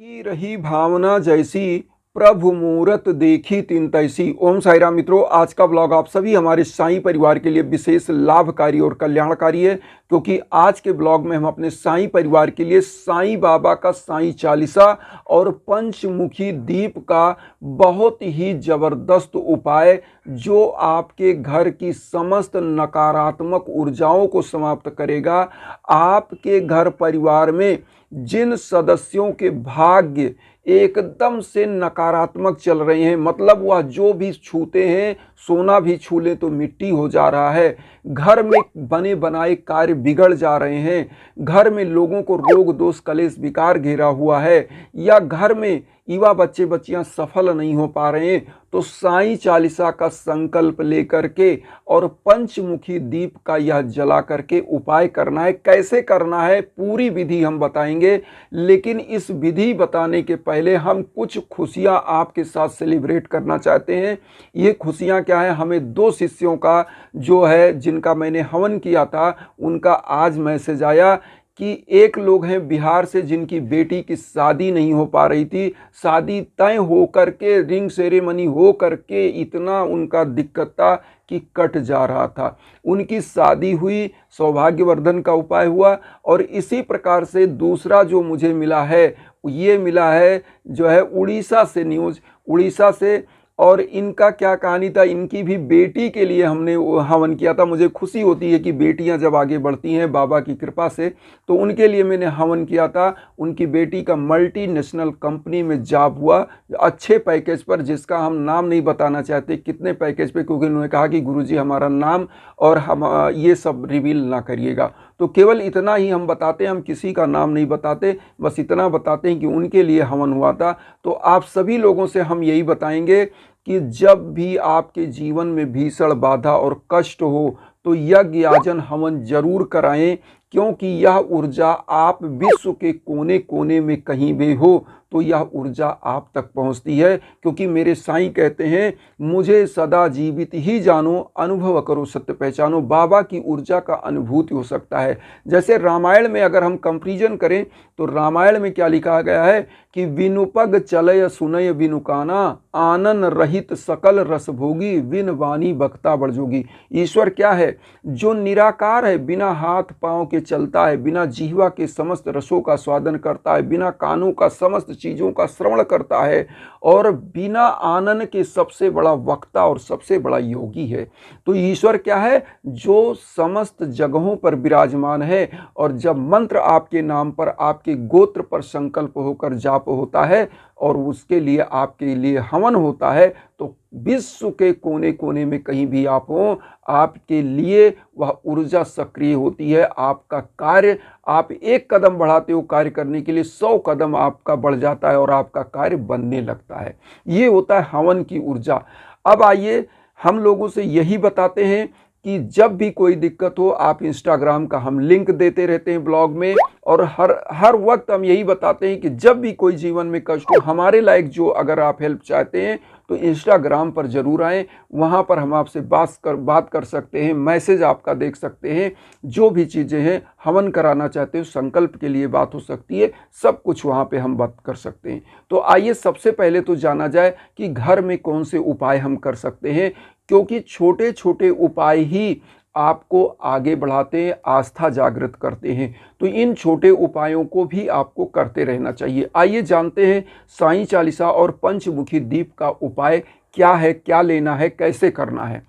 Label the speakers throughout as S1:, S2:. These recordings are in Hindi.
S1: की रही भावना जैसी, प्रभु मूरत देखी तिन तैसी। ओम साई राम मित्रों, आज का ब्लॉग आप सभी हमारे साईं परिवार के लिए विशेष लाभकारी और कल्याणकारी है, क्योंकि आज के ब्लॉग में हम अपने साईं परिवार के लिए साईं बाबा का साईं चालीसा और पंचमुखी दीप का बहुत ही जबरदस्त उपाय, जो आपके घर की समस्त नकारात्मक ऊर्जाओं को समाप्त करेगा। आपके घर परिवार में जिन सदस्यों के भाग्य एकदम से नकारात्मक चल रहे हैं, मतलब वह जो भी छूते हैं, सोना भी छू ले तो मिट्टी हो जा रहा है, घर में बने बनाए कार्य बिगड़ जा रहे हैं, घर में लोगों को रोग दोष कलेश विकार घेरा हुआ है, या घर में युवा बच्चे बच्चियां सफल नहीं हो पा रहे हैं, तो साईं चालीसा का संकल्प लेकर के और पंचमुखी दीप का यह जला करके उपाय करना है। कैसे करना है पूरी विधि हम बताएंगे, लेकिन इस विधि बताने के पहले हम कुछ खुशियां आपके साथ सेलिब्रेट करना चाहते हैं। ये खुशियां क्या है? हमें दो शिष्यों का जो है, जिनका मैंने हवन किया था, उनका आज मैसेज आया कि एक लोग हैं बिहार से, जिनकी बेटी की शादी नहीं हो पा रही थी, शादी तय हो करके रिंग सेरेमनी हो करके इतना उनका दिक्कत था कि कट जा रहा था। उनकी शादी हुई, सौभाग्यवर्धन का उपाय हुआ। और इसी प्रकार से दूसरा जो मुझे मिला है, ये मिला है जो है उड़ीसा से, न्यूज़ उड़ीसा से। और इनका क्या कहानी था, इनकी भी बेटी के लिए हमने हवन किया था। मुझे खुशी होती है कि बेटियां जब आगे बढ़ती हैं बाबा की कृपा से, तो उनके लिए मैंने हवन किया था। उनकी बेटी का मल्टीनेशनल कंपनी में जॉब हुआ, अच्छे पैकेज पर, जिसका हम नाम नहीं बताना चाहते कितने पैकेज पे, क्योंकि उन्होंने कहा कि गुरुजी हमारा नाम और हम ये सब रिवील ना करिएगा। तो केवल इतना ही हम बताते हैं, हम किसी का नाम नहीं बताते, बस इतना बताते हैं कि उनके लिए हवन हुआ था। तो आप सभी लोगों से हम यही बताएंगे कि जब भी आपके जीवन में भीषण बाधा और कष्ट हो तो यज्ञ याजन हवन जरूर कराएं, क्योंकि यह ऊर्जा आप विश्व के कोने कोने में कहीं भी हो तो यह ऊर्जा आप तक पहुंचती है। क्योंकि मेरे साईं कहते हैं, मुझे सदा जीवित ही जानो, अनुभव करो सत्य पहचानो। बाबा की ऊर्जा का अनुभूति हो सकता है। जैसे रामायण में अगर हम कंपैरिजन करें तो रामायण में क्या लिखा गया है कि विनुपग चलय सुनय विनुकाना, आनन रहित सकल रस भोगी, विन वाणी बक्ता बड़जोगी। ईश्वर क्या है? जो निराकार है, बिना हाथ पांव के चलता है, बिना जिह्वा के समस्त रसों का स्वादन करता है, बिना कानों का समस्त चीजों का श्रवण करता है, और बिना आनन के सबसे बड़ा वक्ता और सबसे बड़ा योगी है। तो ईश्वर क्या है? जो समस्त जगहों पर विराजमान है। और जब मंत्र आपके नाम पर, आपके गोत्र पर संकल्प होकर जाप होता है और उसके लिए आपके लिए हवन होता है, तो विश्व के कोने कोने में कहीं भी आप हो, आपके लिए वह ऊर्जा सक्रिय होती है। आपका कार्य, आप एक कदम बढ़ाते हो कार्य करने के लिए, 100 कदम आपका बढ़ जाता है और आपका कार्य बनने लगता है। ये होता है हवन की ऊर्जा। अब आइए, हम लोगों से यही बताते हैं कि जब भी कोई दिक्कत हो, आप इंस्टाग्राम का हम लिंक देते रहते हैं ब्लॉग में, और हर वक्त हम यही बताते हैं कि जब भी कोई जीवन में कष्ट हो, हमारे लायक जो अगर आप हेल्प चाहते हैं तो इंस्टाग्राम पर जरूर आएँ। वहाँ पर हम आपसे बात कर सकते हैं, मैसेज आपका देख सकते हैं, जो भी चीज़ें हैं, हवन कराना चाहते हो, संकल्प के लिए बात हो सकती है, सब कुछ वहाँ पे हम बात कर सकते हैं। तो आइए सबसे पहले तो जाना जाए कि घर में कौन से उपाय हम कर सकते हैं, क्योंकि छोटे छोटे उपाय ही आपको आगे बढ़ाते हैं, आस्था जागृत करते हैं। तो इन छोटे उपायों को भी आपको करते रहना चाहिए। आइए जानते हैं साईं चालीसा और पंचमुखी दीप का उपाय क्या है, क्या लेना है, कैसे करना है।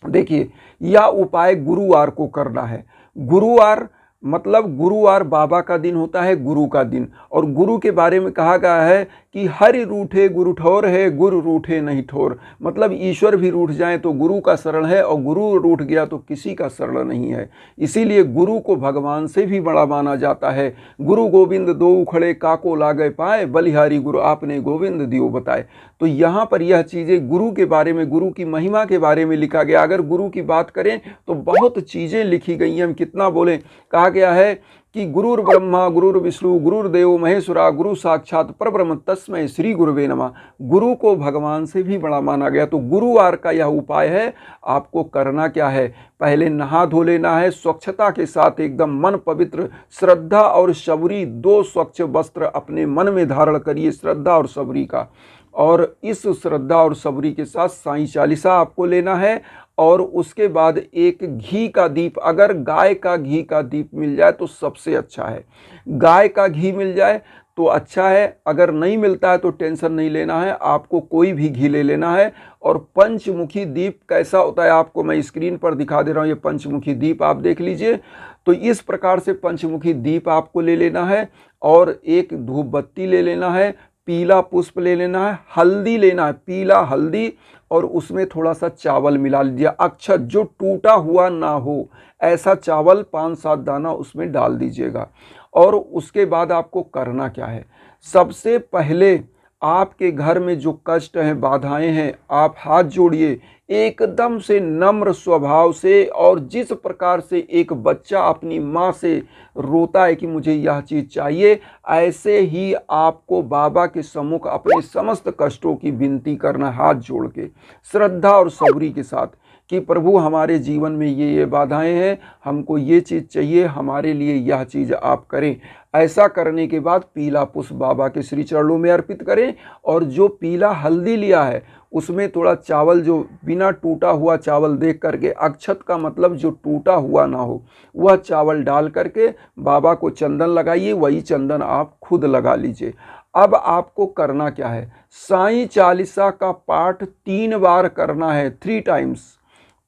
S1: देखिए, यह उपाय गुरुवार को करना है। गुरुवार मतलब गुरुवार बाबा का दिन होता है, गुरु का दिन। और गुरु के बारे में कहा गया है कि हरि रूठे गुरु ठोर है, गुरु रूठे नहीं ठोर। मतलब ईश्वर भी रूठ जाए तो गुरु का शरण है, और गुरु रूठ गया तो किसी का शरण नहीं है। इसीलिए गुरु को भगवान से भी बड़ा माना जाता है। गुरु गोविंद दो उखड़े, काको लागे पाए, बलिहारी गुरु आपने गोविंद दियो बताए। तो यहाँ पर यह चीज़ें गुरु के बारे में, गुरु की महिमा के बारे में लिखा गया। अगर गुरु की बात करें तो बहुत चीज़ें लिखी गई हैं, हम कितना बोलें। कहा गया है कि गुरुर ब्रह्मा गुरुर विष्णु गुरुर्देव महेश्वरा गुरु साक्षात परब्रह्म तस्मै श्री गुरुवे नमः। गुरु को भगवान से भी बड़ा माना गया। तो गुरुवार का यह उपाय है। आपको करना क्या है, पहले नहा धो लेना है स्वच्छता के साथ, एकदम मन पवित्र, श्रद्धा और सबरी, 2 स्वच्छ वस्त्र अपने मन में धारण करिए, श्रद्धा और सबरी का। और इस श्रद्धा और सबरी के साथ साईं चालीसा आपको लेना है। और उसके बाद एक घी का दीप, अगर गाय का घी का दीप मिल जाए तो सबसे अच्छा है। गाय का घी मिल जाए तो अच्छा है, अगर नहीं मिलता है तो टेंशन नहीं लेना है, आपको कोई भी घी ले लेना है। और पंचमुखी दीप कैसा होता है आपको मैं स्क्रीन पर दिखा दे रहा हूँ, ये पंचमुखी दीप आप देख लीजिए। तो इस प्रकार से पंचमुखी दीप आपको ले लेना है। और एक धूप बत्ती ले लेना है, पीला पुष्प ले लेना है, हल्दी लेना है, पीला हल्दी, और उसमें थोड़ा सा चावल मिला लीजिए, अक्षत जो टूटा हुआ ना हो ऐसा चावल 5-7 दाना उसमें डाल दीजिएगा। और उसके बाद आपको करना क्या है, सबसे पहले आपके घर में जो कष्ट हैं, बाधाएं हैं, आप हाथ जोड़िए एकदम से नम्र स्वभाव से। और जिस प्रकार से एक बच्चा अपनी माँ से रोता है कि मुझे यह चीज़ चाहिए, ऐसे ही आपको बाबा के सम्मुख अपने समस्त कष्टों की विनती करना, हाथ जोड़ के श्रद्धा और सबरी के साथ, कि प्रभु हमारे जीवन में ये बाधाएं हैं, हमको ये चीज़ चाहिए, हमारे लिए यह चीज़ आप करें। ऐसा करने के बाद पीला पुष्प बाबा के श्री चरणों में अर्पित करें। और जो पीला हल्दी लिया है उसमें थोड़ा चावल, जो बिना टूटा हुआ चावल देख करके, अक्षत का मतलब जो टूटा हुआ ना हो, वह चावल डाल करके बाबा को चंदन लगाइए, वही चंदन आप खुद लगा लीजिए। अब आपको करना क्या है, साईं चालीसा का पाठ 3 बार करना है, 3 टाइम्स,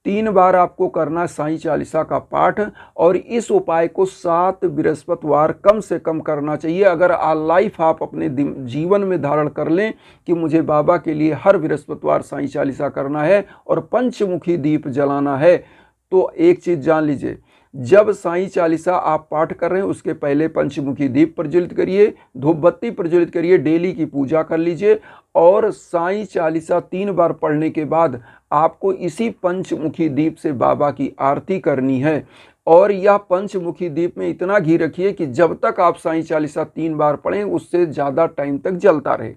S1: 3 बार आपको करना है साईं चालीसा का पाठ। और इस उपाय को 7 बृहस्पतिवार कम से कम करना चाहिए। अगर लाइफ आप अपने जीवन में धारण कर लें कि मुझे बाबा के लिए हर बृहस्पतिवार साईं चालीसा करना है और पंचमुखी दीप जलाना है, तो एक चीज़ जान लीजिए, जब साईं चालीसा आप पाठ कर रहे हैं उसके पहले पंचमुखी दीप प्रज्वलित करिए, धूप बत्ती प्रज्वलित करिए, डेली की पूजा कर लीजिए। और साईं चालीसा 3 बार पढ़ने के बाद आपको इसी पंचमुखी दीप से बाबा की आरती करनी है। और यह पंचमुखी दीप में इतना घी रखिए कि जब तक आप साईं चालीसा 3 बार पढ़ें उससे ज़्यादा टाइम तक जलता रहे।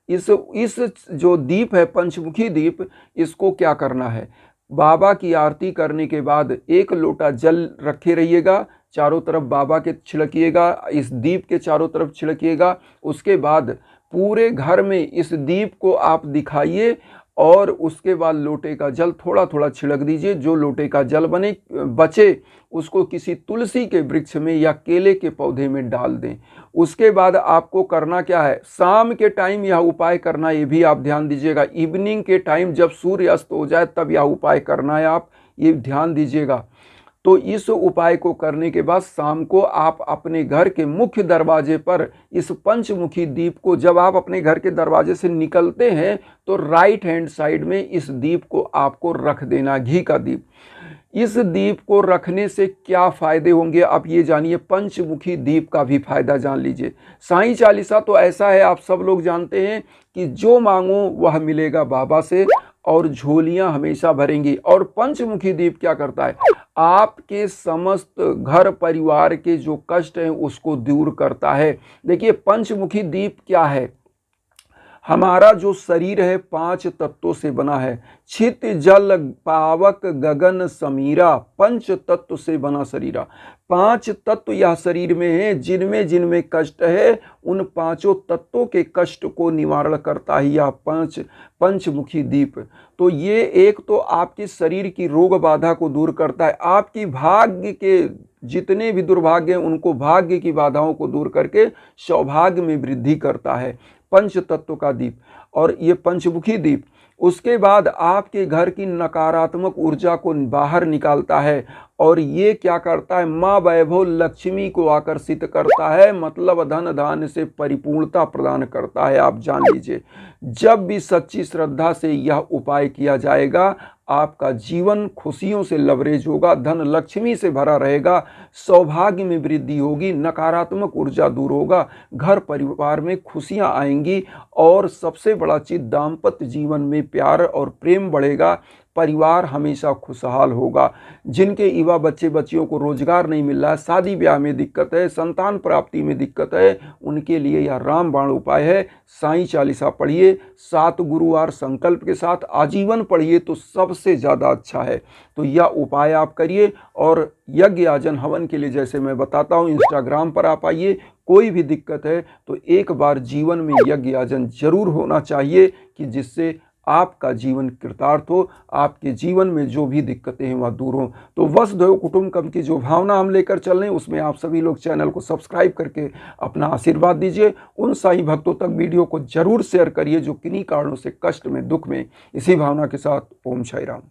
S1: इस जो दीप है पंचमुखी दीप, इसको क्या करना है, बाबा की आरती करने के बाद 1 लोटा जल रखे रहिएगा, चारों तरफ बाबा के छिड़किएगा, इस दीप के चारों तरफ छिड़किएगा। उसके बाद पूरे घर में इस दीप को आप दिखाइए। और उसके बाद लोटे का जल थोड़ा थोड़ा छिड़क दीजिए। जो लोटे का जल बचे उसको किसी तुलसी के वृक्ष में या केले के पौधे में डाल दें। उसके बाद आपको करना क्या है, शाम के टाइम यह उपाय करना, ये भी आप ध्यान दीजिएगा। इवनिंग के टाइम जब सूर्य अस्त हो जाए तब यह उपाय करना है, आप ये ध्यान दीजिएगा। तो इस उपाय को करने के बाद शाम को आप अपने घर के मुख्य दरवाजे पर इस पंचमुखी दीप को, जब आप अपने घर के दरवाजे से निकलते हैं तो राइट हैंड साइड में इस दीप को आपको रख देना, घी का दीप। इस दीप को रखने से क्या फ़ायदे होंगे आप ये जानिए, पंचमुखी दीप का भी फायदा जान लीजिए। साईं चालीसा तो ऐसा है, आप सब लोग जानते हैं कि जो मांगो वह मिलेगा बाबा से, और झोलियां हमेशा भरेंगी। और पंचमुखी दीप क्या करता है, आपके समस्त घर परिवार के जो कष्ट हैं उसको दूर करता है। देखिए पंचमुखी दीप क्या है, हमारा जो शरीर है 5 तत्वों से बना है। छित जल पावक गगन समीरा, 5 तत्व से बना शरीरा। 5 तत्व यह शरीर में है, जिनमें जिनमें कष्ट है उन 5 तत्वों के कष्ट को निवारण करता है यह पंचमुखी दीप। तो ये एक तो आपके शरीर की रोग बाधा को दूर करता है, आपकी भाग्य के जितने भी दुर्भाग्य हैं उनको, भाग्य की बाधाओं को दूर करके सौभाग्य में वृद्धि करता है पंच तत्व का दीप और ये पंचमुखी दीप। उसके बाद आपके घर की नकारात्मक ऊर्जा को बाहर निकालता है और ये क्या करता है, माँ वैभव लक्ष्मी को आकर्षित करता है, मतलब धन धान्य से परिपूर्णता प्रदान करता है। आप जान लीजिए, जब भी सच्ची श्रद्धा से यह उपाय किया जाएगा आपका जीवन खुशियों से लबरेज होगा, धन लक्ष्मी से भरा रहेगा, सौभाग्य में वृद्धि होगी, नकारात्मक ऊर्जा दूर होगा, घर परिवार में खुशियां आएंगी और सबसे बड़ा चीज दाम्पत्य जीवन में प्यार और प्रेम बढ़ेगा, परिवार हमेशा खुशहाल होगा। जिनके युवा बच्चे बच्चियों को रोजगार नहीं मिल रहा है, शादी ब्याह में दिक्कत है, संतान प्राप्ति में दिक्कत है, उनके लिए यह रामबाण उपाय है। साईं चालीसा पढ़िए, 7 गुरुवार संकल्प के साथ आजीवन पढ़िए तो सबसे ज़्यादा अच्छा है। तो यह उपाय आप करिए और यज्ञ याजन हवन के लिए जैसे मैं बताता हूँ इंस्टाग्राम पर आप आइए। कोई भी दिक्कत है तो एक बार जीवन में यज्ञ याजन जरूर होना चाहिए कि जिससे आपका जीवन कृतार्थ हो, आपके जीवन में जो भी दिक्कतें हैं वह दूर हों। तो वसुधैव कुटुंबकम की जो भावना हम लेकर चल रहे हैं उसमें आप सभी लोग चैनल को सब्सक्राइब करके अपना आशीर्वाद दीजिए। उन साईं भक्तों तक वीडियो को जरूर शेयर करिए जो किन्हीं कारणों से कष्ट में, दुख में। इसी भावना के साथ ओम साई राम।